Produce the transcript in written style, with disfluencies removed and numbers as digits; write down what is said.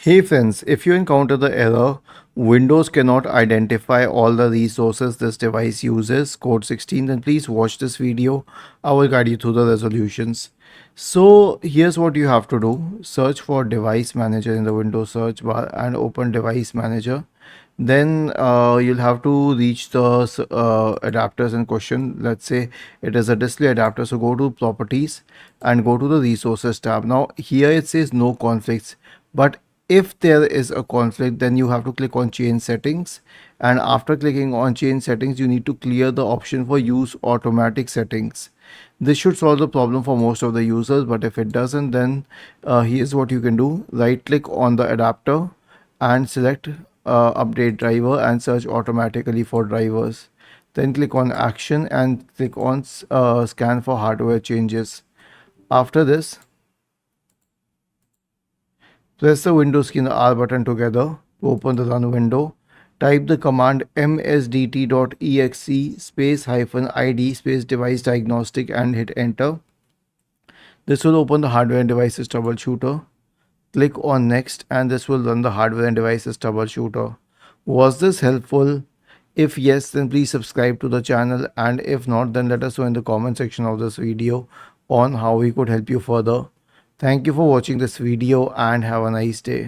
Hey friends, if you encounter the error, Windows cannot identify all the resources this device uses, code 16, then please watch this video. I will guide you through the resolutions. So here's what you have to do. Search for device manager in the Windows search bar and open device manager. Then you'll have to reach the adapters in question. Let's say it is a display adapter. So go to properties and go to the resources tab. Now here it says no conflicts, but if there is a conflict, then you have to click on change settings, and after clicking on change settings you need to clear the option for use automatic settings. This should solve the problem for most of the users, but if it doesn't, then here's what you can do. Right click on the adapter and select update driver and search automatically for drivers. Then click on action and click on scan for hardware changes. After this, press the Windows key and the R button together to open the run window. Type the command msdt.exe space -id space device diagnostic and hit enter. This will open the hardware and devices troubleshooter. Click on next and this will run the hardware and devices troubleshooter. Was this helpful? If yes, then please subscribe to the channel, and if not, then let us know in the comment section of this video on how we could help you further. Thank you for watching this video and have a nice day.